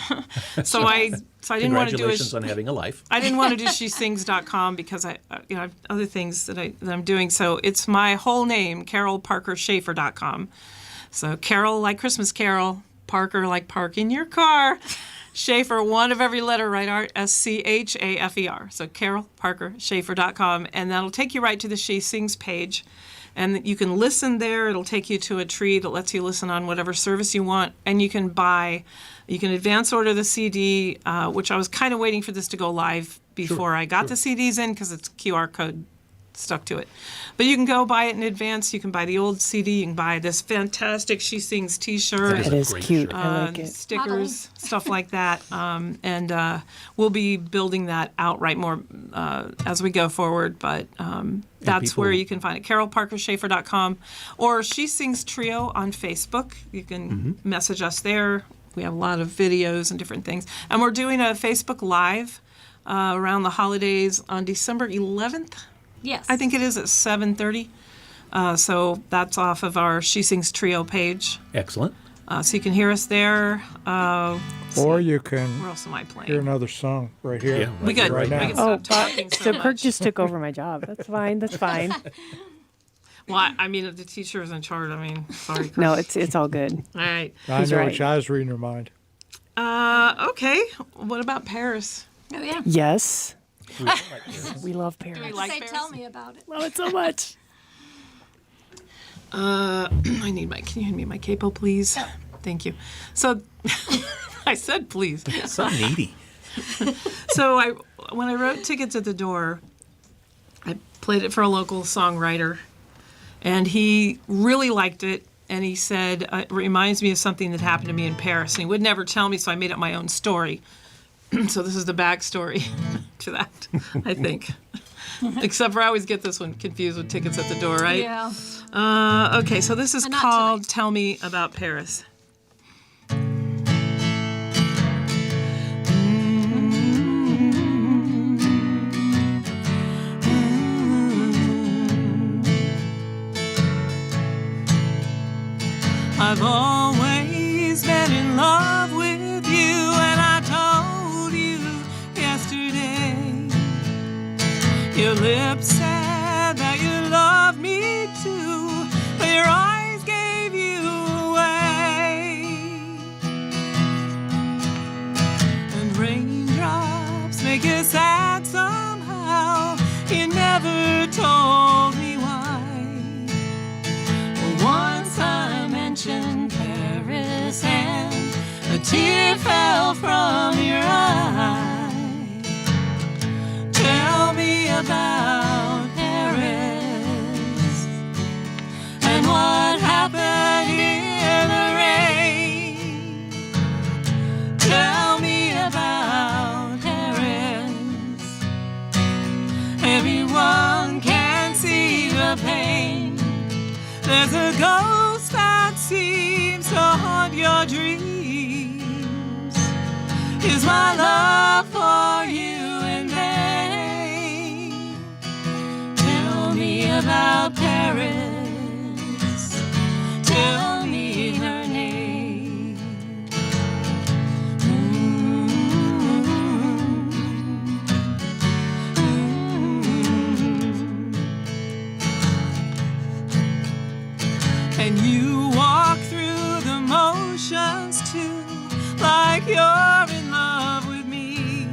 so I didn't want to do Congratulations on having a life. I didn't want to do SheSings.com because I have other things that I'm doing. So it's my whole name, CarolParkerSchaefer.com. So Carol like Christmas Carol, Parker like park in your car, Schaefer, one of every letter, right, Art, SCHAFER. So CarolParkerSchaefer.com, and that'll take you right to the SheSings page. And you can listen there. It'll take you to a tree that lets you listen on whatever service you want. And you can advance order the CD, which I was kind of waiting for this to go live before I got the CDs in, because it's QR code stuck to it. But you can go buy it in advance. You can buy the old CD. You can buy this fantastic SheSings T-shirt. It is great cute. shirt. I like it. Stickers, stuff like that. And we'll be building that out more as we go forward. But that's people- where you can find it. CarolParkerSchaefer.com or SheSings Trio on Facebook. You can message us there. We have a lot of videos and different things. And we're doing a Facebook Live around the holidays on December 11th. Yes. I think it is at 7:30. So that's off of our SheSings Trio page. Excellent. So you can hear us there. Or you can Where else am I playing? hear another song right here. Yeah, we could, right we now. could stop talking so So Kirk much. just took over my job. That's fine. That's fine. Well, I mean, the teacher is in charge. I mean, sorry. Chris. No, it's all good. All right. I He's know right. which I was reading your mind. Okay. What about Paris? Oh, yeah. Yes. We love Paris. we like Say, Paris? tell me about it. Love it so much. I need can you hand me my capo, please? Thank you. So, I said please. So needy. So when I wrote Tickets at the Door, I played it for a local songwriter, and he really liked it. And he said, it reminds me of something that happened to me in Paris. And he would never tell me, so I made up my own story. So this is the backstory to that, I think. Except for I always get this one confused with Tickets at the Door, right? Yeah. Okay, so this is Not called tonight. Tell Me About Paris. I've always been in love with you, and I told you yesterday. Your lips said that you loved me too, but your eyes gave you away. And raindrops make you sad somehow. You never told me why. Once I mentioned Paris, and a tear fell from your eye. Tell me about Paris, and what happened in the rain. Tell me about Paris. Everyone can see the pain. There's a ghost that seems to haunt your dreams. Is my love for you in vain? Tell me about Paris. Tell me her name. And you walk through the motions too, like you're in love with me.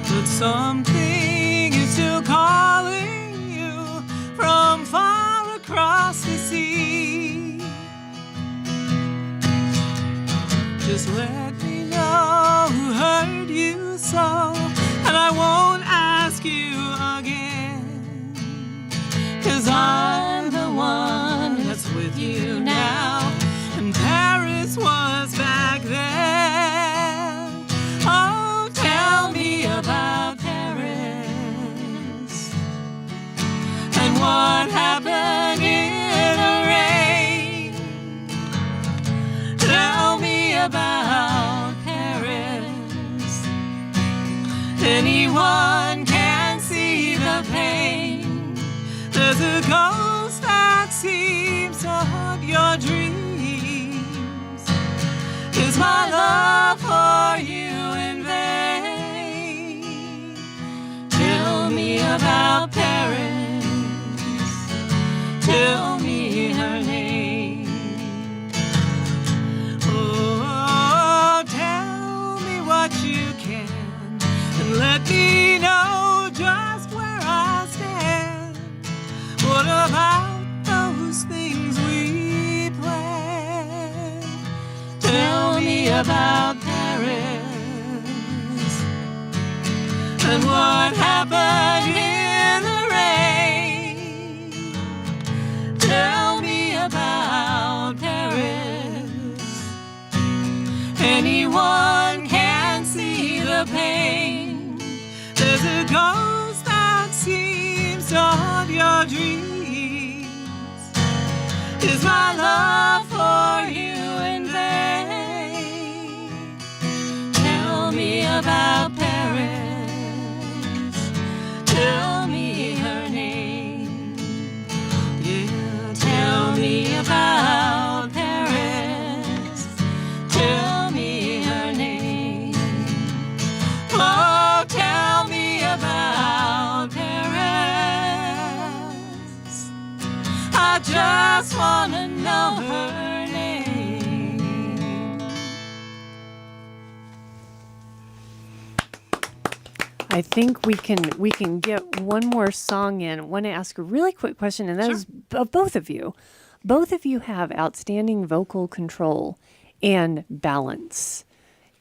But something is still calling you from far across the sea. Just let me know who hurt you so, and I won't ask you again. 'Cause I'm the one that's with you now, and Paris was back then. Oh, tell me about Paris, and what happened in the rain. Tell me about Paris. Anyone can see the pain. There's a ghost that seems to haunt your dreams. Is my love for you in vain? Tell me about Paris. Tell me her name. Oh, tell me what you can, and let me know just where I stand. What about those things we planned? Tell me about Paris, and what happened in the rain. Tell me about Paris. Anyone can see the pain. There's a ghost that seems to haunt your dreams. Is my love for you in vain? Tell me about Paris. Tell me her name. Yeah, tell me about Paris. Tell me her name. Oh, tell me about Paris. I just want to know her name. I think we can get one more song in. I want to ask a really quick question, and that is of both of you. Both of you have outstanding vocal control and balance,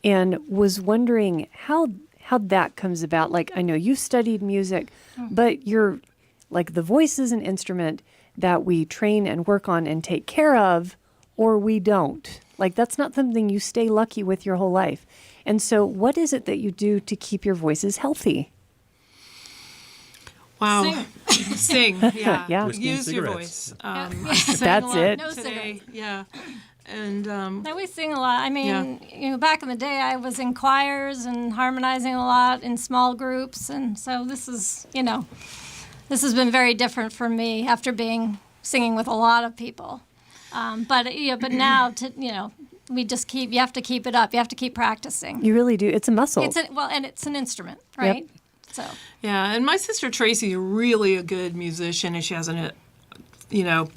and was wondering how how that comes about. Like, I know you studied music, but you're like, the voice is an instrument that we train and work on and take care of, or we don't. Like, that's not something you stay lucky with your whole life. And so what is it that you do to keep your voices healthy? Wow. Sing. Yeah. Yeah. Whiskey and Use your cigarettes. voice. I sang That's a lot it. No today. cigarettes. Yeah. And No, we sing a lot. I mean, Yeah. back in the day, I was in choirs and harmonizing a lot in small groups, and so this is, this has been very different for me after singing with a lot of people. But now we just you have to keep it up. You have to keep practicing. You really do. It's a muscle. And it's an instrument, right? So yeah, and my sister Tracy's really a good musician, and she has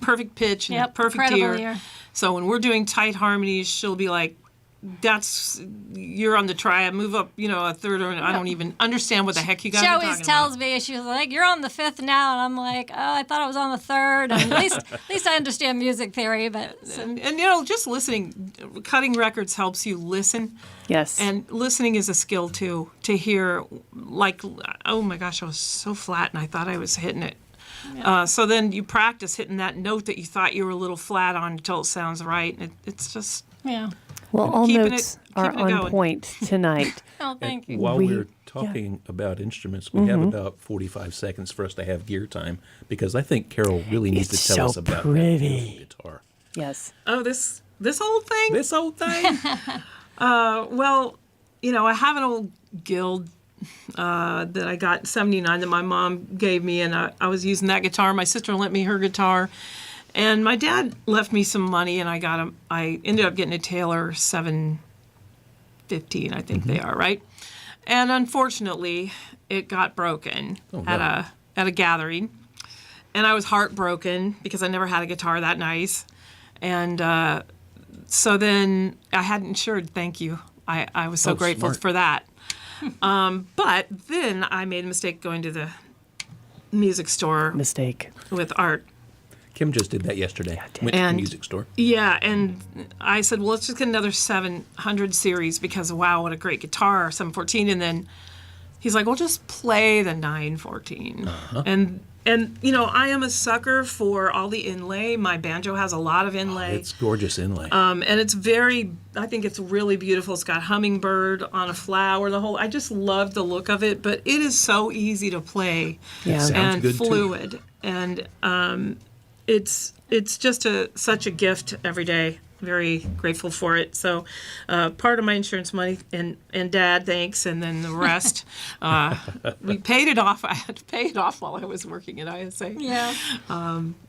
perfect pitch and a perfect incredible ear. ear. So when we're doing tight harmonies, she'll be like, you're on the triad, move up, a third, or I don't even understand what the heck you guys She are always talking tells about. me, she's like, "You're on the fifth now," and I'm like, "Oh, I thought I was on the third." And at least I understand music theory, but And just listening, cutting records helps you listen. Yes. And listening is a skill too, to hear, like, oh my gosh, I was so flat and I thought I was hitting it. So then you practice hitting that note that you thought you were a little flat on until it sounds right. It's just, yeah. Well, all keeping notes it are on going. point tonight. Oh, thank you. While We- we're talking about instruments, we have about 45 seconds for us to have gear time, because I think Carol really needs It's to tell so us about pretty. that beautiful guitar. Yes. oh, this whole thing? This old thing? Well, I have an old Guild that I got in '79 that my mom gave me, and I was using that guitar. My sister lent me her guitar, and my dad left me some money, and I ended up getting a Taylor 715, I think they are, right? And unfortunately, it got broken at a gathering, and I was heartbroken because I never had a guitar that nice, and so then I had insured. Thank you. I was so grateful smart. for that. But then I made a mistake going to the music store Mistake. with Art. Kim just did that yesterday. Went to the And- music store. Yeah, and I said, well, let's just get another 700 series because, wow, what a great guitar, 714. And then he's like, well, just play the 914. And I am a sucker for all the inlay. My banjo has a lot of inlay. It's gorgeous inlay. And it's I think it's really beautiful. It's got hummingbird on a flower, I just love the look of it, but it is so easy to play Yeah. Sounds and good, too. fluid. And it's just such a gift every day. Very grateful for it. So part of my insurance money and Dad, thanks, and then the rest, we paid it off. I had to pay it off while I was working at ISA. Yeah.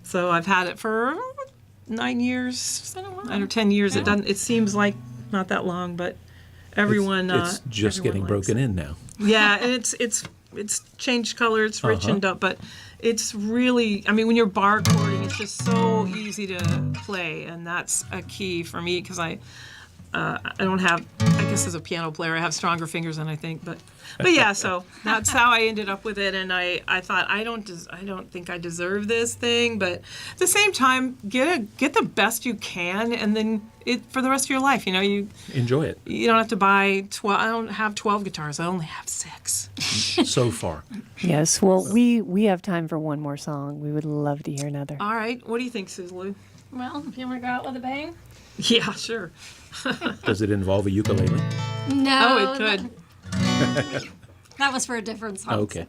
So I've had it for 9 years, 9 or 10 years. Yeah. It seems like not that long, but everyone. It's just everyone getting likes broken it. in now. Yeah, and it's changed color. It's richened up, but it's really. I mean, when you're bar chording, it's just so easy to play, and that's a key for me because I don't have. I guess as a piano player, I have stronger fingers than I think, but yeah. So that's how I ended up with it, and I thought I don't think I deserve this thing, but at the same time, get the best you can, and then for the rest of your life, you Enjoy it you don't have to buy 12. I don't have 12 guitars. I only have 6. so far. Yes. Well, we have time for one more song. We would love to hear another. All right. What do you think, Susan? Well, if you want to go out with a bang? Yeah, sure. Does it involve a ukulele? No. Oh, it could. That was for a different song. Okay.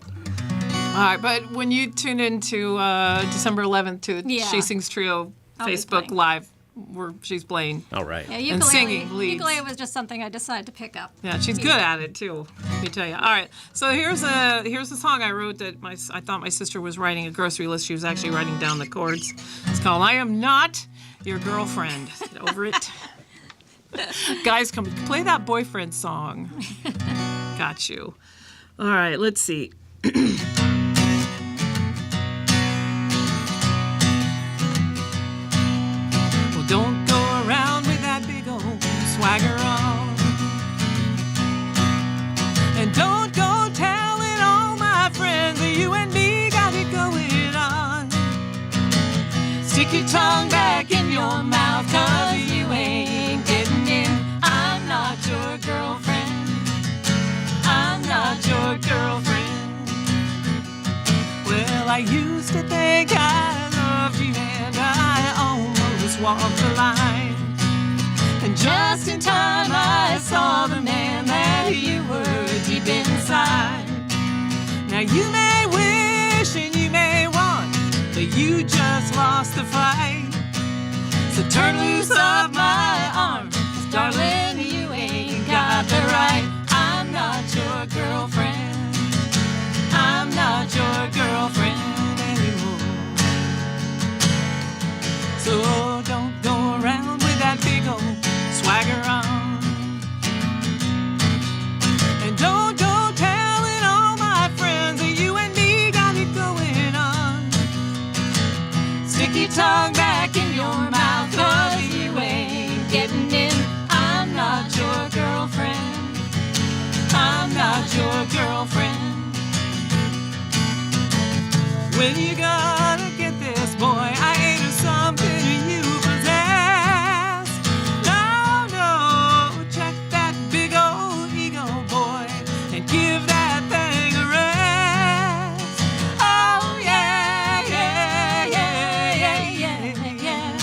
All right, but when you tune into December 11th to the Yeah. SheSings Trio I'll be Facebook playing. Live, where she's playing. All right. Yeah, ukulele, And singing leads. ukulele was just something I decided to pick up. Yeah, she's good at it too. Let me tell you. All right, so here's a song I wrote that I thought my sister was writing a grocery list. She was actually writing down the chords. It's called "I Am Not Your Girlfriend." Get over it. Guys, come play that boyfriend song. Got you. All right, let's see. Well, don't go around with that big old swagger on. And don't go telling all my friends that you and me got it going on. Stick your tongue back in your mouth, 'cause you ain't getting in. I'm not your girlfriend. I'm not I used to think I loved you, and I almost walked the line. And just in time I saw the man that you were deep inside. Now you may wish and you may want, but you just lost the fight. So turn loose of my arms, 'cause darling, you ain't got the right. I'm not your girlfriend. I'm not your girlfriend anymore. So don't go around with that big old swagger on. And don't go telling all my friends that you and me got it going on. Stick your tongue back in your mouth, 'cause you ain't getting in. I'm not your girlfriend. I'm not your girlfriend. When you gonna get this, boy? I ain't something you possess. No, no, check that big old ego, boy, and give that thing a rest. Oh, yeah, yeah, yeah, yeah, yeah, yeah.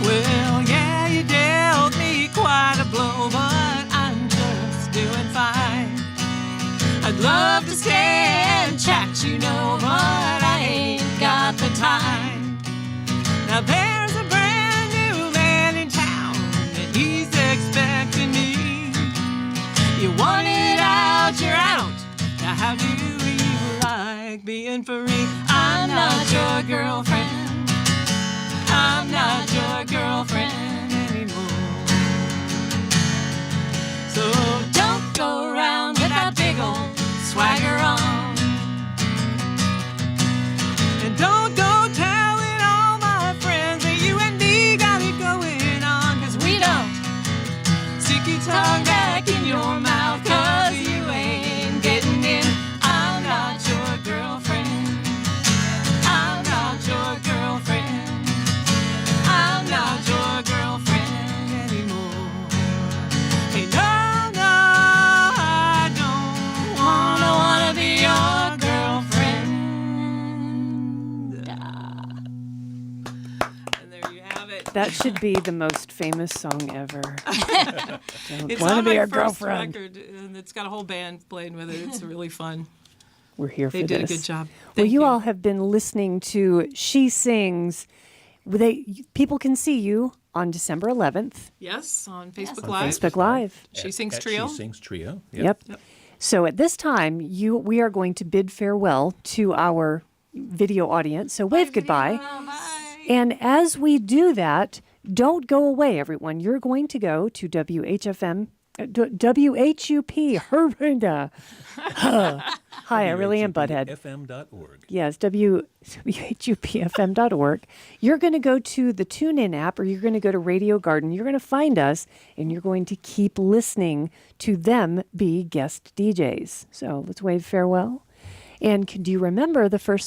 Well, yeah, you dealt me quite a blow, but I'm just doing fine. I'd love to stay and chat, you know, but I ain't got the time. Now there's a brand new man in town, and he's expecting me. You want it out, you're out. Now how do you like being free? I'm not your girlfriend. I'm not your girlfriend anymore. So don't go around with that big old swagger on. And don't go telling all my friends that you and me got it going on, 'cause we don't. Stick your tongue back in your mouth, 'cause you ain't getting in. I'm not your girlfriend. I'm not your girlfriend. I'm not your girlfriend anymore. Hey, no, no, I don't wanna be your girlfriend. And there you have it. That should be the most famous song ever. Don't It's want to on be my your first girlfriend. record, and it's got a whole band playing with it. It's really fun. We're here for They this. did a good job. Well, Thank you all have been listening to She Sings. People can see you on December 11th Yes, on Facebook On Live. Facebook Live. She Sings At Trio. She Sings Trio. Yep. So at this time, we are going to bid farewell to our video audience. So wave goodbye. And as we do that, don't go away, everyone. You're going to go to WHUP. Hi, I really am butthead. WHUPFM.org. Yes, WHUPFM.org. You're going to go to the TuneIn app, or you're going to go to Radio Garden. You're going to find us, and you're going to keep listening to them be guest DJs. So let's wave farewell. And do you remember the first